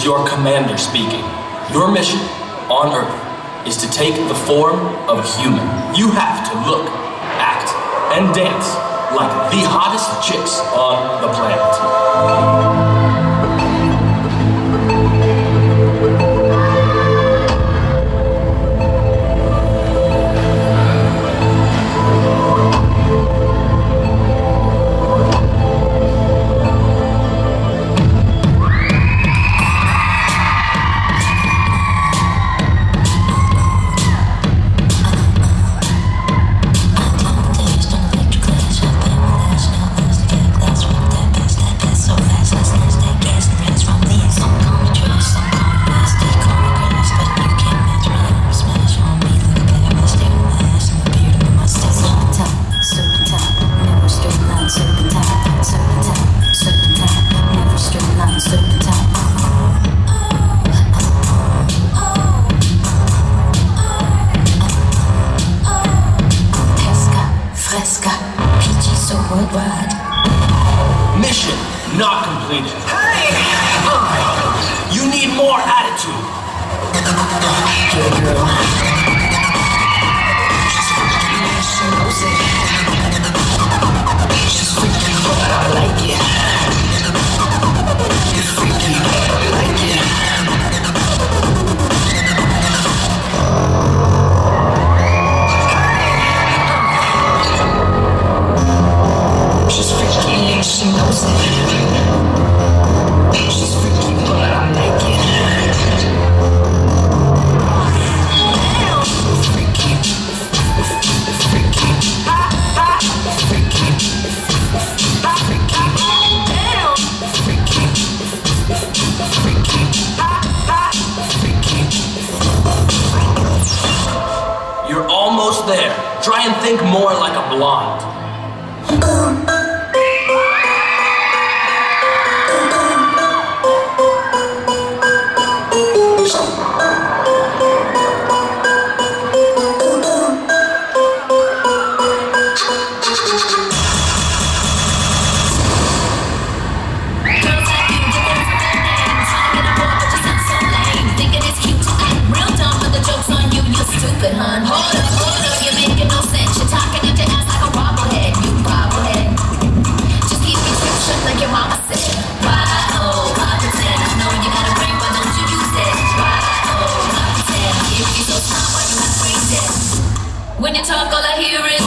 your commander speaking. Your mission on Earth is to take the form of a human. You have to look, act, and dance like the hottest chicks on the planet. Mission not completed. Hey! You need more attitude. She's freaky, but I like it. She's freaky, but I like it. She's freaky and she knows it. She's freaky, but I like it. Freaky, freaky, freaky, freaky. You're almost there. Try and think more like a blonde. When you talk, all I hear is